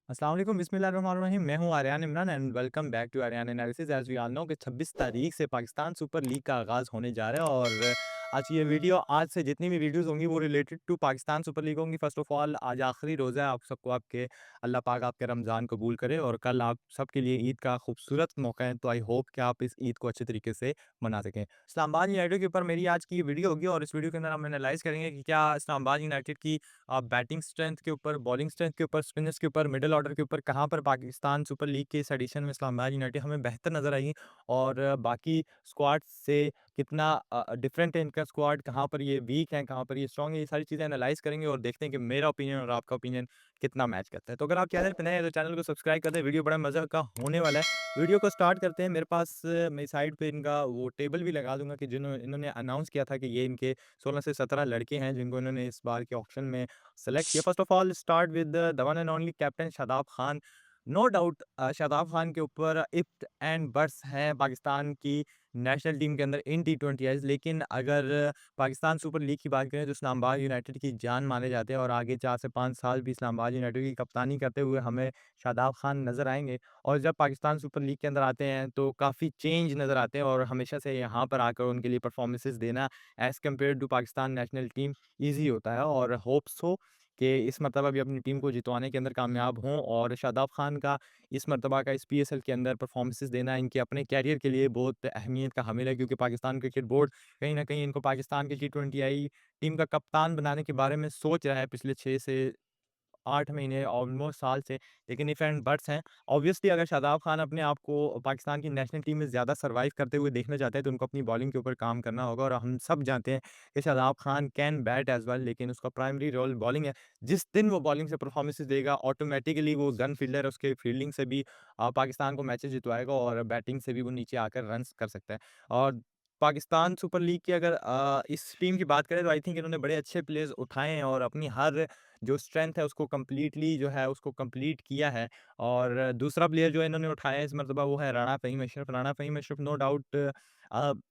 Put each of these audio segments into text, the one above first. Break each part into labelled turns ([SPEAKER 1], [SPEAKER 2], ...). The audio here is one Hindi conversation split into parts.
[SPEAKER 1] अस्सलाम वालेकुम बिस्मिल्लाहिर्रहमानिर्रहीम। मैं हूँ Aryan Imran and welcome back to Aryan analysis. As we all know कि 26 तारीख से पाकिस्तान सुपर लीग का आगाज़ होने जा रहा है और आज से जितनी भी वीडियोज़ होंगी वो related to Pakistan super league होंगी। फ़र्स्ट ऑफ ऑल आज आखिरी रोज़ा है, आप सबको आपके अल्लाह पाक आपके रमज़ान कबूल करे और कल आप सबके लिए ईद का खूबसूरत मौका है, तो आई होप कि आप इस ईद को अच्छे तरीके से मना सकें। इस्लामाबाद यूनाइटेड के ऊपर मेरी आज की ये वीडियो होगी और इस वीडियो के अंदर हम एनालाइज़ करेंगे कि क्या इस्लामाबाद यूनाइटेड की बैटिंग स्ट्रेंथ के ऊपर, बॉलिंग स्ट्रेंथ के ऊपर, स्पिनर्स के ऊपर, मिडल ऑर्डर के ऊपर कहाँ पर पाकिस्तान सुपर लीग के इस एडिशन में इस्लामाबाद यूनाइटेड हमें बेहतर नज़र आई और बाकी स्क्वाड से कितना डिफरेंट है इनका स्क्वाड, कहाँ पर ये वीक है, कहाँ पर ये स्ट्रॉन्ग है, ये सारी चीज़ें एनालाइज़ करेंगे और देखते हैं कि मेरा ओपिनियन और आपका ओपिनियन कितना मैच करता है। तो अगर आप चैनल पे नए हैं तो चैनल को सब्सक्राइब कर दें, वीडियो बड़ा मज़े का होने वाला है। वीडियो को स्टार्ट करते हैं। मेरे पास मेरी साइड पे इनका वो टेबल भी लगा दूँगा कि इन्होंने अनाउंस किया था कि ये इनके 16 से 17 लड़के हैं जिनको इन्होंने इस बार के ऑक्शन में सेलेक्ट किया। First of all start with the one and only captain Shadab Khan. No doubt Shadab Khan के ऊपर इफ्ट एंड बट्स हैं पाकिस्तान की नेशनल टीम के अंदर इन टी20 लेकिन अगर पाकिस्तान सुपर लीग की बात करें तो इस्लामाबाद यूनाइटेड की जान माने जाते हैं और आगे 4 से 5 साल भी इस्लामाबाद यूनाइटेड की कप्तानी करते हुए हमें शादाब खान नज़र आएँगे। और जब पाकिस्तान सुपर लीग के अंदर आते हैं तो काफ़ी चेंज नज़र आते हैं और हमेशा से यहाँ पर आकर उनके लिए परफॉर्मेंसेस देना as compare to Pakistan national team easy होता है और होप्स हो कि इस मर्तबा भी अपनी टीम को जितवाने के अंदर कामयाब हों और शादाब खान का इस मर्तबा का इस पीएसएल के अंदर परफॉर्मेंसेस देना इनके अपने कैरियर के लिए बहुत अहमियत का हामिल है क्योंकि पाकिस्तान क्रिकेट बोर्ड कहीं न कहीं इनको पाकिस्तान की टी20 टीम का कप्तान बनाने के बारे में सोच रहा है पिछले 6 से 8 महीने ऑलमोस्ट साल से, लेकिन इफ एंड बट्स हैं। ऑब्वियसली अगर शादाब खान अपने आप को पाकिस्तान की नेशनल टीम में ज़्यादा सर्वाइव करते हुए देखना चाहते हैं, तो उनको अपनी बॉलिंग के ऊपर काम करना होगा और हम सब जानते हैं कि Shadab Khan can bat as well लेकिन उसका प्राइमरी रोल बॉलिंग है। जिस दिन वो बॉलिंग से परफॉर्मेंसेस देगा, ऑटोमैटिकली वो गन फील्डर है, उसके फील्डिंग से भी पाकिस्तान को मैचेस जितवाएगा और बैटिंग से भी वो नीचे आकर रन्स कर सकता है। और पाकिस्तान सुपर लीग की अगर इस टीम की बात करें तो आई थिंक इन्होंने बड़े अच्छे प्लेयर्स उठाए हैं और अपनी हर जो स्ट्रेंथ है उसको कंप्लीटली जो है उसको कंप्लीट किया है। और दूसरा प्लेयर जो है इन्होंने उठाया है इस मर्तबा वो है राणा फ़हीम अशरफ। राणा फ़हीम अशरफ नो डाउट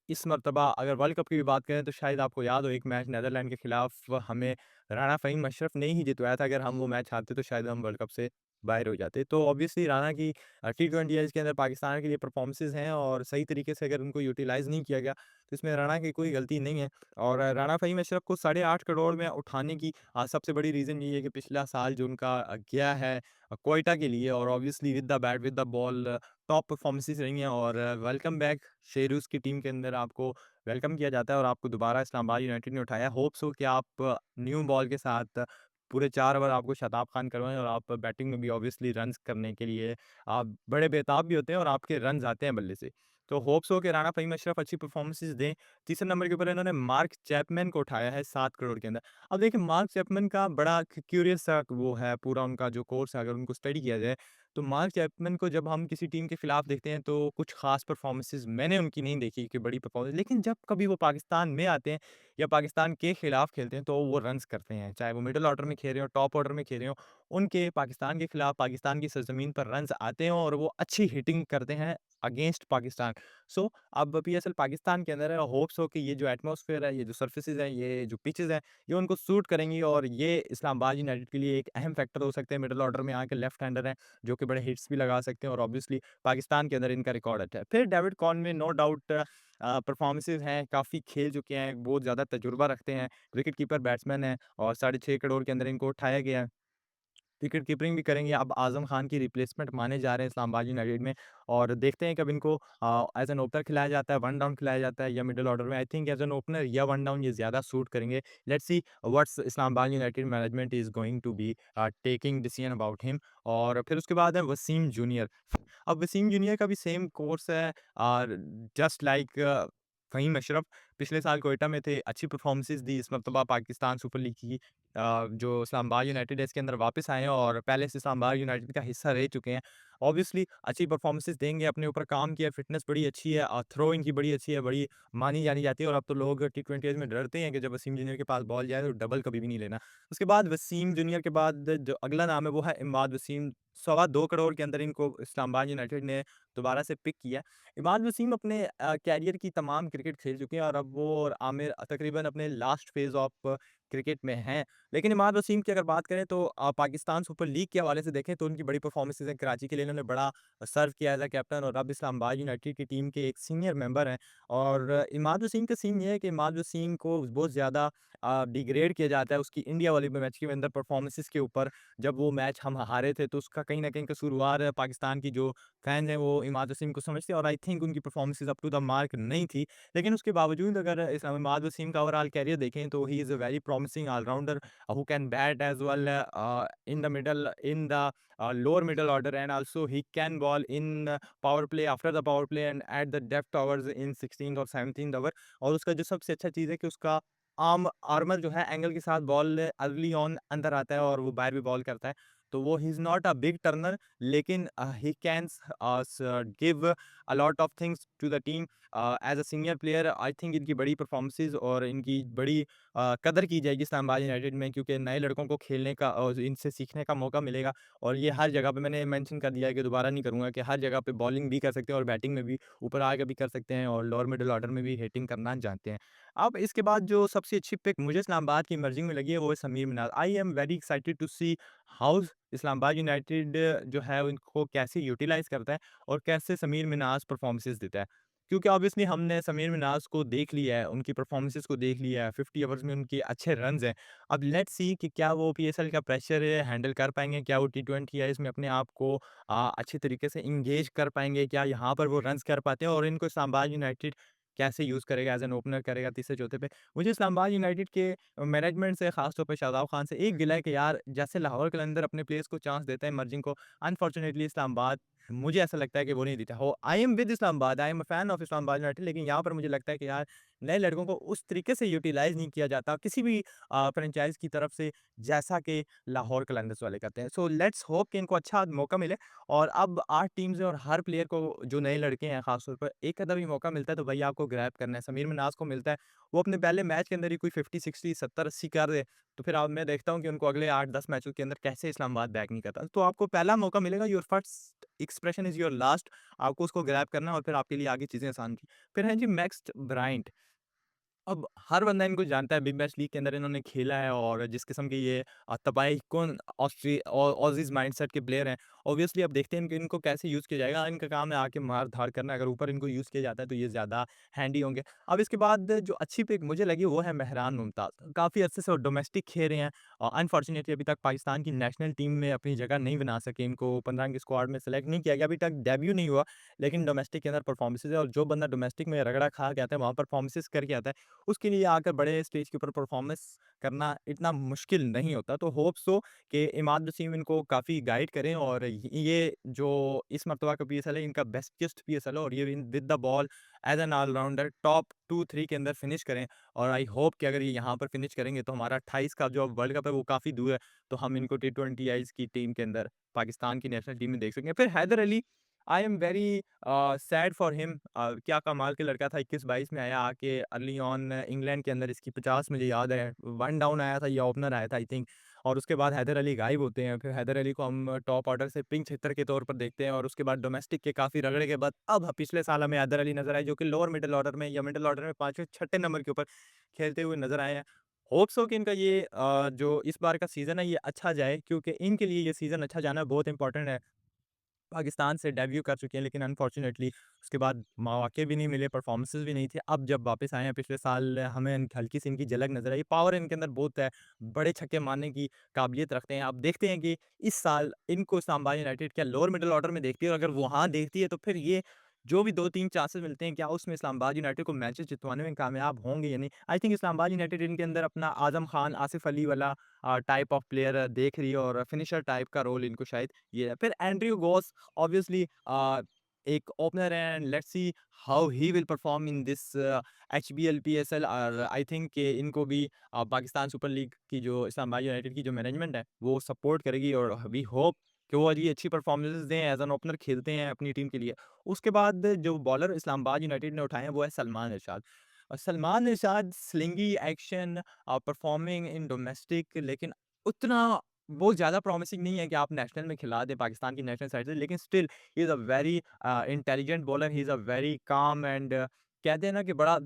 [SPEAKER 1] इस मर्तबा अगर वर्ल्ड कप की भी बात करें तो शायद आपको याद हो एक मैच नीदरलैंड के खिलाफ हमें राणा फ़हीम अशरफ ने ही जितवाया था। अगर हम वो मैच हारते तो शायद हम वर्ल्ड कप से बाहर हो जाते। तो ऑब्वियसली राणा की टी20 के अंदर पाकिस्तान के लिए परफॉर्मेंसेस हैं और सही तरीके से अगर उनको यूटिलाइज़ नहीं किया गया तो इसमें राणा की कोई गलती नहीं है। और राणा फ़हीम अशरफ को 8.5 करोड़ में उठाने की सबसे बड़ी रीज़न ये है कि पिछला साल जो उनका गया है क्वेटा के लिए और obviously with the bat, with the ball top performances रही हैं और वेलकम बैक शेरूज़ की टीम के अंदर आपको वेलकम किया जाता है और आपको दोबारा इस्लामाबाद यूनाइटेड ने उठाया। होप्स हो कि आप न्यू बॉल के साथ पूरे 4 ओवर आपको शादाब खान करवाएँ और आप बैटिंग में भी ऑब्वियसली रन्स करने के लिए आप बड़े बेताब भी होते हैं और आपके रन्स आते हैं बल्ले से। तो होप्स हो कि राणा फ़हीम अशरफ अच्छी परफॉर्मेंसेस दें। तीसरे नंबर के ऊपर इन्होंने मार्क चैपमैन को उठाया है 7 करोड़ के अंदर। अब देखिए मार्क चैपमैन का बड़ा क्यूरियस सा वो है पूरा उनका जो कोर्स है अगर उनको स्टडी किया जाए, तो मार्क चैपमैन को जब हम किसी टीम के खिलाफ देखते हैं तो कुछ खास परफॉर्मेंसेस मैंने उनकी नहीं देखी कि बड़ी परफॉर्मेंस, लेकिन जब कभी वो पाकिस्तान में आते हैं या पाकिस्तान के खिलाफ खेलते हैं तो वो रन्स करते हैं। चाहे वो मिडल ऑर्डर में खेल रहे हो, टॉप ऑर्डर में खेल रहे हो, उनके पाकिस्तान के खिलाफ पाकिस्तान की सरजमीन पर रन्स आते हैं और वो अच्छी हिटिंग करते हैं अगेंस्ट पाकिस्तान। सो अब पीएसएल पाकिस्तान के अंदर है, होप्स हो कि ये जो एटमॉस्फेयर है, ये जो सर्फेसेज़ हैं, ये जो पिचेज़ हैं, ये उनको सूट करेंगी और ये इस्लामाबाद यूनाइटेड के लिए एक अहम फैक्टर हो सकते हैं। मिडल ऑर्डर में आके लेफ्ट हैंडर हैं, जो कि बड़े हिट्स भी लगा सकते हैं और ऑब्वियसली पाकिस्तान के अंदर इनका रिकॉर्ड अच्छा है। फिर डेविड कॉनवे नो डाउट परफॉर्मेंसेज़ हैं, काफ़ी खेल चुके हैं, बहुत ज़्यादा तजुर्बा रखते हैं, विकेट कीपर बैट्समैन हैं और 6.5 करोड़ के अंदर इनको उठाया गया है। विकेट कीपिंग भी करेंगे, अब आज़म खान की रिप्लेसमेंट माने जा रहे हैं इस्लामाबाद यूनाइटेड में और देखते हैं कब इनको एज़ एन ओपनर खिलाया जाता है, वन डाउन खिलाया जाता है या मिडल ऑर्डर में। I think as an opener या वन डाउन ये ज़्यादा सूट करेंगे। Let's see what's Islamabad United management is going to be taking decision about him. और फिर उसके बाद है वसीम जूनियर। अब वसीम जूनियर का भी सेम कोर्स है और जस्ट लाइक फ़हीम अशरफ पिछले साल क्वेटा में थे, अच्छी परफॉर्मेंसेज़ दी। इस मर्तबा पाकिस्तान सुपर लीग की जो इस्लामाबाद यूनाइटेड है इसके अंदर वापस आए हैं और पहले से इस्लामाबाद यूनाइटेड का हिस्सा रह चुके हैं। ऑब्वियसली अच्छी परफॉर्मेंसेज़ देंगे, अपने ऊपर काम किया, फिटनेस बड़ी अच्छी है, थ्रो इनकी बड़ी अच्छी है, बड़ी मानी जानी जाती है और अब तो लोग टी20 में डरते हैं कि जब वसीम जूनियर के पास बॉल जाए तो डबल कभी भी नहीं लेना। उसके बाद वसीम जूनियर के बाद जो अगला नाम है वो है इमाद वसीम। सवा 2 करोड़ के अंदर इनको इस्लामाबाद यूनाइटेड ने दोबारा से पिक किया। इमाद वसीम अपने कैरियर की तमाम क्रिकेट खेल चुके हैं और अब वो और आमिर तकरीबन अपने लास्ट फेज़ ऑफ क्रिकेट में हैं। लेकिन इमाद वसीम की अगर बात करें तो पाकिस्तान सुपर लीग के हवाले से देखें तो उनकी बड़ी परफॉर्मेंसेज़ हैं। कराची के लिए इन्होंने बड़ा सर्व किया एज़ अ कैप्टन और अब इस्लामाबाद यूनाइटेड की टीम के एक सीनियर मेंबर हैं। और इमाद वसीम का सीन ये है कि इमाद वसीम को बहुत ज़्यादा डिग्रेड किया जाता है उसकी इंडिया वाली मैच के अंदर परफॉर्मेंसेज़ के ऊपर। जब वो मैच हम हारे थे तो उसका कहीं न कहीं कसूरवार पाकिस्तान की जो फैन्स हैं वो इमाद वसीम को समझते हैं और आई थिंक उनकी परफॉर्मेंसेज़ अप टू द मार्क नहीं थी। लेकिन उसके बावजूद अगर इस इमाद वसीम का ओवरऑल कैरियर देखें तो he is a very promising allrounder who can bat as well in the middle in the lower middle order and also he can ball in power play after the power play and at the depth overs in 16th और 17th ओवर। और उसका जो सबसे अच्छा चीज़ है कि उसका आर्मर जो है एंगल के साथ बॉल अर्ली ऑन अंदर आता है और वो बाहर भी बॉल करता है। तो वो he is not a big turner लेकिन he can give a lot of things to the team. As a senior player I think इनकी बड़ी परफॉर्मेंसेज़ और इनकी बड़ी कदर की जाएगी इस्लामाबाद यूनाइटेड में क्योंकि नए लड़कों को खेलने का और इनसे सीखने का मौका मिलेगा। और ये हर जगह पे मैंने मेंशन कर दिया है कि दोबारा नहीं करूँगा कि हर जगह पे बॉलिंग भी कर सकते हैं और बैटिंग में भी ऊपर आके भी कर सकते हैं और लोअर मिडल ऑर्डर में भी हिटिंग करना जानते हैं। अब इसके बाद जो सबसे अच्छी पिक मुझे इस्लामाबाद की इमर्जिंग में लगी है वो है Sameer Minhas. I am very excited to see how Islamabad United जो है इनको कैसे यूटिलाइज़ करता है और कैसे समीर मिनाज परफॉर्मेंसेस देता है। क्योंकि ऑब्वियसली हमने समीर मिनाज को देख लिया है, उनकी परफॉर्मेंसेस को देख लिया है, 50 ओवर्स में उनके अच्छे रन्स हैं। अब लेट्स सी कि क्या वो पीएसएल का प्रेशर हैंडल कर पाएँगे? क्या वो टी20 है इसमें अपने आप को अच्छे तरीके से एंगेज कर पाएँगे? क्या यहाँ पर वो रन्स कर पाते हैं? और इनको इस्लामाबाद यूनाइटेड कैसे यूज़ करेगा एज़ एन ओपनर करेगा तीसरे चौथे पे? मुझे इस्लामाबाद यूनाइटेड के मैनेजमेंट से ख़ास तौर पे शादाब खान से एक गिला है कि यार जैसे लाहौर कलंदर अपने प्लेयर्स को चांस देता है इमर्जिंग को, अनफॉर्चुनेटली इस्लामाबाद मुझे ऐसा लगता है कि वो नहीं देता। हो I am with Islamabad, I am a fan of Islamabad United लेकिन यहाँ पर मुझे लगता है कि यार नए लड़कों को उस तरीके से यूटिलाइज़ नहीं किया जाता किसी भी फ्रेंचाइज़ की तरफ से जैसा कि लाहौर कलंदर्स वाले करते हैं। सो लेट्स होप कि इनको अच्छा मौका मिले और अब 8 टीम्स हैं और हर प्लेयर को जो नए लड़के हैं ख़ास तौर पर एक आधा भी मौका मिलता है तो भई आपको ग्रैब करना है। समीर मनाज़ को मिलता है, वो अपने पहले मैच के अंदर ही कोई 50, 60, 70, 80 कर दे, तो फिर अब मैं देखता हूँ कि उनको अगले 8-10 मैचों के अंदर कैसे इस्लामाबाद बैक नहीं करता। तो आपको पहला मौका मिलेगा, your first expression is your last, आपको उसको ग्रैब करना है और फिर आपके लिए आगे चीज़ें आसान थी। फिर हैं जी मैक्स ब्रायंट। अब हर बंदा इनको जानता है, बिग बैश लीग के अंदर इन्होंने खेला है और जिस किस्म के ये तबाही-कुन ऑज़ीज़ माइंडसेट के प्लेयर हैं। ऑब्वियसली अब देखते हैं इनको इनको कैसे यूज़ किया जाएगा। इनका काम है आके मार-धाड़ करना, अगर ऊपर इनको यूज़ किया जाता है तो ये ज़्यादा हैंडी होंगे। अब इसके बाद जो अच्छी पिक मुझे लगी वो है मेहरान मुमताज़। काफ़ी अरसे से वो डोमेस्टिक खेल रहे हैं और अनफॉर्चुनेटली अभी तक पाकिस्तान की नेशनल टीम में अपनी जगह नहीं बना सके। इनको 15 के स्क्वाड में सेलेक्ट नहीं किया गया, अभी तक डेब्यू नहीं हुआ, लेकिन डोमेस्टिक के अंदर परफॉर्मेंसेज़ है और जो बंदा डोमेस्टिक में रगड़ा खा के आता है, वहाँ परफॉर्मेंसेज़ करके आता है, उसके लिए आकर बड़े स्टेज के ऊपर परफॉर्मेंस करना इतना मुश्किल नहीं होता। तो होप सो कि इमाद वसीम इनको काफ़ी गाइड करें और ये जो इस मर्तबा का पीएसएल है इनका बेस्टेस्ट पीएसएल है और ये with the ball as an allrounder top 2-3 के अंदर फिनिश करें और आई होप कि अगर ये यहाँ पर फिनिश करेंगे तो हमारा 28 का जो वर्ल्ड कप है वो काफ़ी दूर है। तो हम इनको टी20 आईज़ की टीम के अंदर पाकिस्तान की नेशनल टीम में देख सकेंगे। फिर Haider Ali, I am very sad for him. क्या कमाल के लड़का था, 21-22 में आया आके अर्ली ऑन इंग्लैंड के अंदर इसकी 50 मुझे याद है, 1 डाउन आया था या ओपनर आया था आई थिंक और उसके बाद हैदर अली गायब होते हैं। फिर हैदर अली को हम टॉप ऑर्डर से पिंच हिटर के तौर पर देखते हैं और उसके बाद डोमेस्टिक के काफ़ी रगड़े के बाद अब पिछले साल हमें हैदर अली नज़र आए जो कि लोअर मिडल ऑर्डर में या मिडल ऑर्डर में 5वें छठे नंबर के ऊपर खेलते हुए नज़र आए हैं। होप्स हो कि इनका ये जो इस बार का सीज़न है ये अच्छा जाए क्योंकि इनके लिए ये सीज़न अच्छा जाना बहुत इंपॉर्टेंट है। पाकिस्तान से डेब्यू कर चुके हैं लेकिन अनफॉर्चुनेटली उसके बाद मौके भी नहीं मिले, परफॉर्मेंसेज़ भी नहीं थे। अब जब वापस आए हैं पिछले साल हमें हल्की सी इनकी झलक नज़र आई। पावर इनके अंदर बहुत है, बड़े छक्के मारने की काबिलियत रखते हैं। अब देखते हैं कि इस साल इनको इस्लामाबाद यूनाइटेड क्या लोअर मिडल ऑर्डर में देखती है और अगर वहाँ देखती है तो फिर ये जो भी 2-3 चांसेस मिलते हैं क्या उसमें इस्लामाबाद यूनाइटेड को मैचेस जितवाने में कामयाब होंगे या नहीं? आई थिंक इस्लामाबाद यूनाइटेड इनके अंदर अपना आज़म खान, आसिफ अली वाला टाइप ऑफ प्लेयर देख रही है और फिनिशर टाइप का रोल इनको शायद ये है। फिर एंड्रयू गोस ऑब्वियसली एक ओपनर है and let's see how he will perform in this HBL PSL और आई थिंक कि इनको भी पाकिस्तान सुपर लीग की जो इस्लामाबाद यूनाइटेड की जो मैनेजमेंट है वो सपोर्ट करेगी और वी होप कि वो अभी अच्छी परफॉर्मेंसेस दें एज एन ओपनर खेलते हैं अपनी टीम के लिए। उसके बाद जो बॉलर इस्लामाबाद यूनाइटेड ने उठाए हैं वो है सलमान इरशाद। सलमान इरशाद स्लिंगी एक्शन परफॉर्मिंग इन डोमेस्टिक लेकिन उतना बहुत ज़्यादा प्रॉमिसिंग नहीं है कि आप नेशनल में खिला दें पाकिस्तान की नेशनल साइड से, लेकिन still he is a very intelligent bowler, he is a very calm and कहते हैं ना कि बड़ा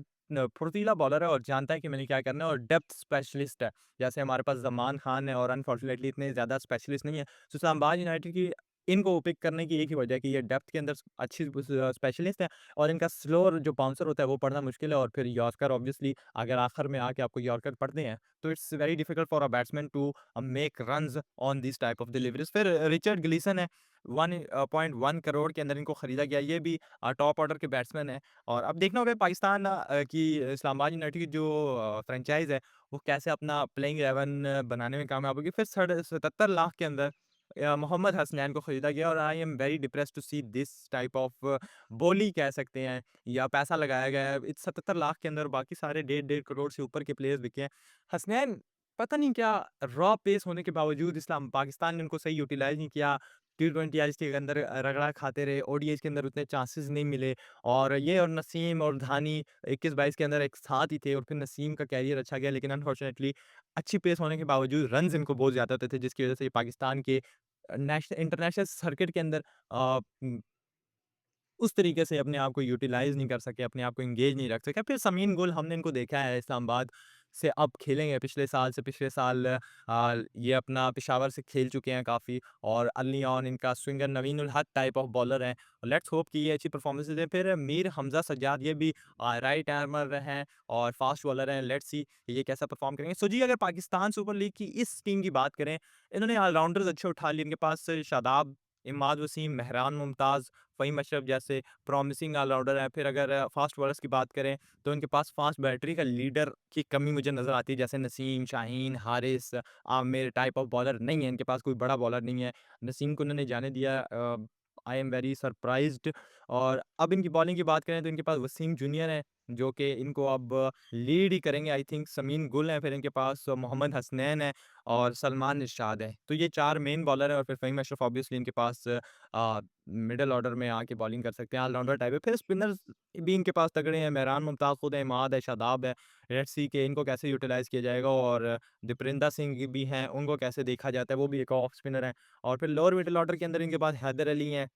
[SPEAKER 1] फुर्तीला बॉलर है और जानता है कि मैंने क्या करना है और डेप्थ स्पेशलिस्ट है। जैसे हमारे पास ज़मान खान है और अनफॉर्चुनेटली इतने ज़्यादा स्पेशलिस्ट नहीं है। तो इस्लामाबाद यूनाइटेड की इनको पिक करने की एक ही वजह है कि ये डेप्थ के अंदर अच्छी स्पेशलिस्ट है और इनका स्लोअर जो बाउंसर होता है वो पढ़ना मुश्किल है और फिर यॉर्कर ऑब्वियसली अगर आखिर में आके आपको यॉर्कर पढ़ने हैं, तो it's very difficult for a batsman to make runs on this type of deliveries. फिर रिचर्ड ग्लीसन है 1.1 करोड़ के अंदर इनको खरीदा गया, ये भी टॉप ऑर्डर के बैट्समैन है और अब देखना होगा पाकिस्तान की इस्लामाबाद यूनाइटेड की जो फ्रेंचाइज है वो कैसे अपना प्लेइंग 11 बनाने में कामयाब होगी। फिर 77 लाख के अंदर मोहम्मद हसनैन को खरीदा गया और I am very depressed to see this type of बोली कह सकते हैं या पैसा लगाया गया है। 77 लाख के अंदर बाकी सारे 1.5 करोड़ से ऊपर के प्लेयर्स बिके हैं। हसनैन पता नहीं क्या रॉ पेस होने के बावजूद इस्लाम पाकिस्तान ने उनको सही यूटिलाइज़ नहीं किया। टी20 आईसीसी के अंदर रगड़ा खाते रहे, ओडीआईज़ के अंदर उतने चांसेस नहीं मिले और ये और नसीम और धानी 21-22 के अंदर एक साथ ही थे और फिर नसीम का कैरियर अच्छा गया लेकिन अनफॉर्चुनेटली अच्छी पेस होने के बावजूद रन्स इनको बहुत ज़्यादा होते थे जिसकी वज़ह से ये पाकिस्तान के इंटरनेशनल सर्किट के अंदर अ, उस तरीके से अपने आप को यूटिलाइज़ नहीं कर सके, अपने आप को एंगेज नहीं रख सके। फिर समीन गुल हमने इनको देखा है इस्लामाबाद से अब खेलेंगे पिछले साल ये अपना पेशावर से खेल चुके हैं काफ़ी और अर्ली ऑन इनका swinger Naveen ul Haq type of bowler हैं। लेट्स होप कि ये अच्छी परफॉर्मेंसेज़ दें। फिर मीर हमज़ा सज्जाद ये भी राइट आर्मर हैं और फास्ट बॉलर हैं। लेट्स सी ये कैसा परफॉर्म करेंगे। सो जी अगर पाकिस्तान सुपर लीग की इस टीम की बात करें, इन्होंने ऑलराउंडर्स अच्छे उठा लिए। इनके पास शादाब, इमाद वसीम, मेहरान मुमताज़, फ़हीम अशरफ जैसे प्रॉमिसिंग ऑलराउंडर हैं। फिर अगर फ़ास्ट बॉलर्स की बात करें, तो इनके पास फ़ास्ट बैटरी का लीडर की कमी मुझे नज़र आती है, जैसे Naseem, Shaheen, Haris, Aamir type of bowler नहीं है, इनके पास कोई बड़ा बॉलर नहीं है। नसीम को उन्होंने जाने दिया आई एम वेरी सरप्राइज़्ड और अब इनकी बॉलिंग की बात करें, तो इनके पास वसीम जूनियर हैं, जो कि इनको अब लीड ही करेंगे आई थिंक। समीन गुल हैं, फिर इनके पास मोहम्मद हसनैन है और सलमान इरशाद है। तो ये 4 मेन बॉलर हैं और फिर फ़हीम अशरफ ऑब्वियसली इनके पास मिडल ऑर्डर में आके बॉलिंग कर सकते हैं, ऑलराउंडर टाइप है। फिर स्पिनर्स भी इनके पास तगड़े हैं, मेहरान मुमताज़ खुद है, इमाद है, शादाब है। लेट्स सी कि इनको कैसे यूटिलाइज़ किया जाएगा और दीपेंद्र सिंह भी हैं, उनको कैसे देखा जाता है, वो भी एक ऑफ स्पिनर हैं। और फिर लोअर मिडल ऑर्डर के अंदर इनके पास हैदर अली हैं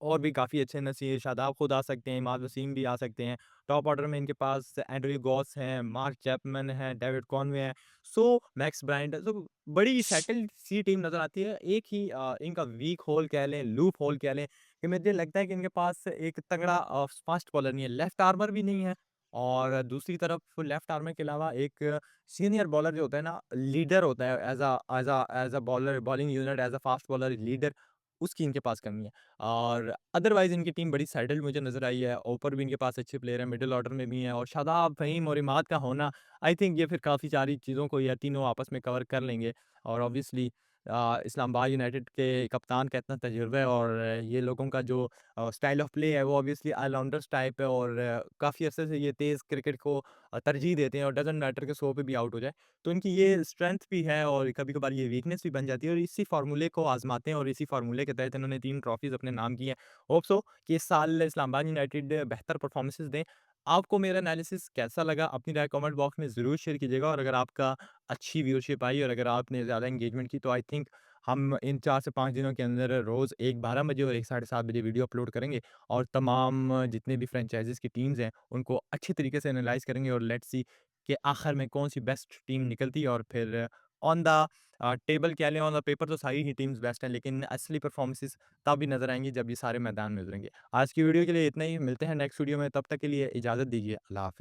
[SPEAKER 1] और भी काफ़ी अच्छे नसीर शादाब खुद आ सकते हैं, इमाद वसीम भी आ सकते हैं। टॉप ऑर्डर में इनके पास एंड्रयू गॉस हैं, मार्क चैपमैन हैं, डेविड कॉनवे हैं, सो मैक्स ब्रायंट है। तो बड़ी सेटल्ड सी टीम नज़र आती है। एक ही इनका वीक होल कह लें, लूप होल कह लें कि मुझे लगता है कि इनके पास एक तगड़ा फास्ट बॉलर नहीं है, लेफ्ट आर्मर भी नहीं है और दूसरी तरफ लेफ्ट आर्मर के अलावा एक सीनियर बॉलर जो होता है ना, लीडर होता है as a bowler, bowling unit, as a fast bowler leader, उसकी इनके पास कमी है। और अदरवाइज़ इनकी टीम बड़ी सेटल्ड मुझे नज़र आई है। ओपर भी इनके पास अच्छे प्लेयर हैं, मिडल ऑर्डर में भी हैं और शादाब, फ़हीम और इमाद का होना आई थिंक ये फिर काफ़ी सारी चीज़ों को ये तीनों आपस में कवर कर लेंगे। और ऑब्वियसली इस्लामाबाद यूनाइटेड के कप्तान का इतना तजुर्बा है और ये लोगों का जो स्टाइल ऑफ प्ले है वो ऑब्वियसली ऑलराउंडर्स टाइप है और काफ़ी अरसे से ये तेज़ क्रिकेट को तरजीह देते हैं और डज़न्ट मैटर कि 100 पे भी आउट हो जाए। तो इनकी ये स्ट्रेंथ भी है और कभी-कभार ये वीकनेस भी बन जाती है और इसी फ़ॉर्मूले को आज़माते हैं और इसी फ़ॉर्मूले के तहत इन्होंने 3 ट्रॉफ़ीज़ अपने नाम की हैं। होप सो कि इस साल इस्लामाबाद यूनाइटेड बेहतर परफ़ॉर्मेंसेज़ दें। आपको मेरा एनालिसिस कैसा लगा? अपनी राय कमेंट बॉक्स में ज़रूर शेयर कीजिएगा और अगर आपका अच्छी व्यूअरशिप आई और अगर आपने ज़्यादा एंगेजमेंट की तो आई थिंक हम इन 4 से 5 दिनों के अंदर रोज़ एक 12 बजे और एक साढ़े 7 बजे वीडियो अपलोड करेंगे और तमाम जितने भी फ्रेंचाइज़ीज़ की टीम्स हैं, उनको अच्छी तरीके से एनालाइज़ करेंगे और लेट्स सी कि आखिर में कौन-सी बेस्ट टीम निकलती है और फिर ऑन द टेबल कह लें, ऑन द पेपर तो सारी ही टीम्स बेस्ट हैं, लेकिन असली परफॉर्मेंसेस तभी नज़र आएँगी जब ये सारे मैदान में उतरेंगे। आज की वीडियो के लिए इतना ही, मिलते हैं नेक्स्ट वीडियो में, तब तक के लिए इजाज़त दीजिए। अल्लाह हाफ़िज़।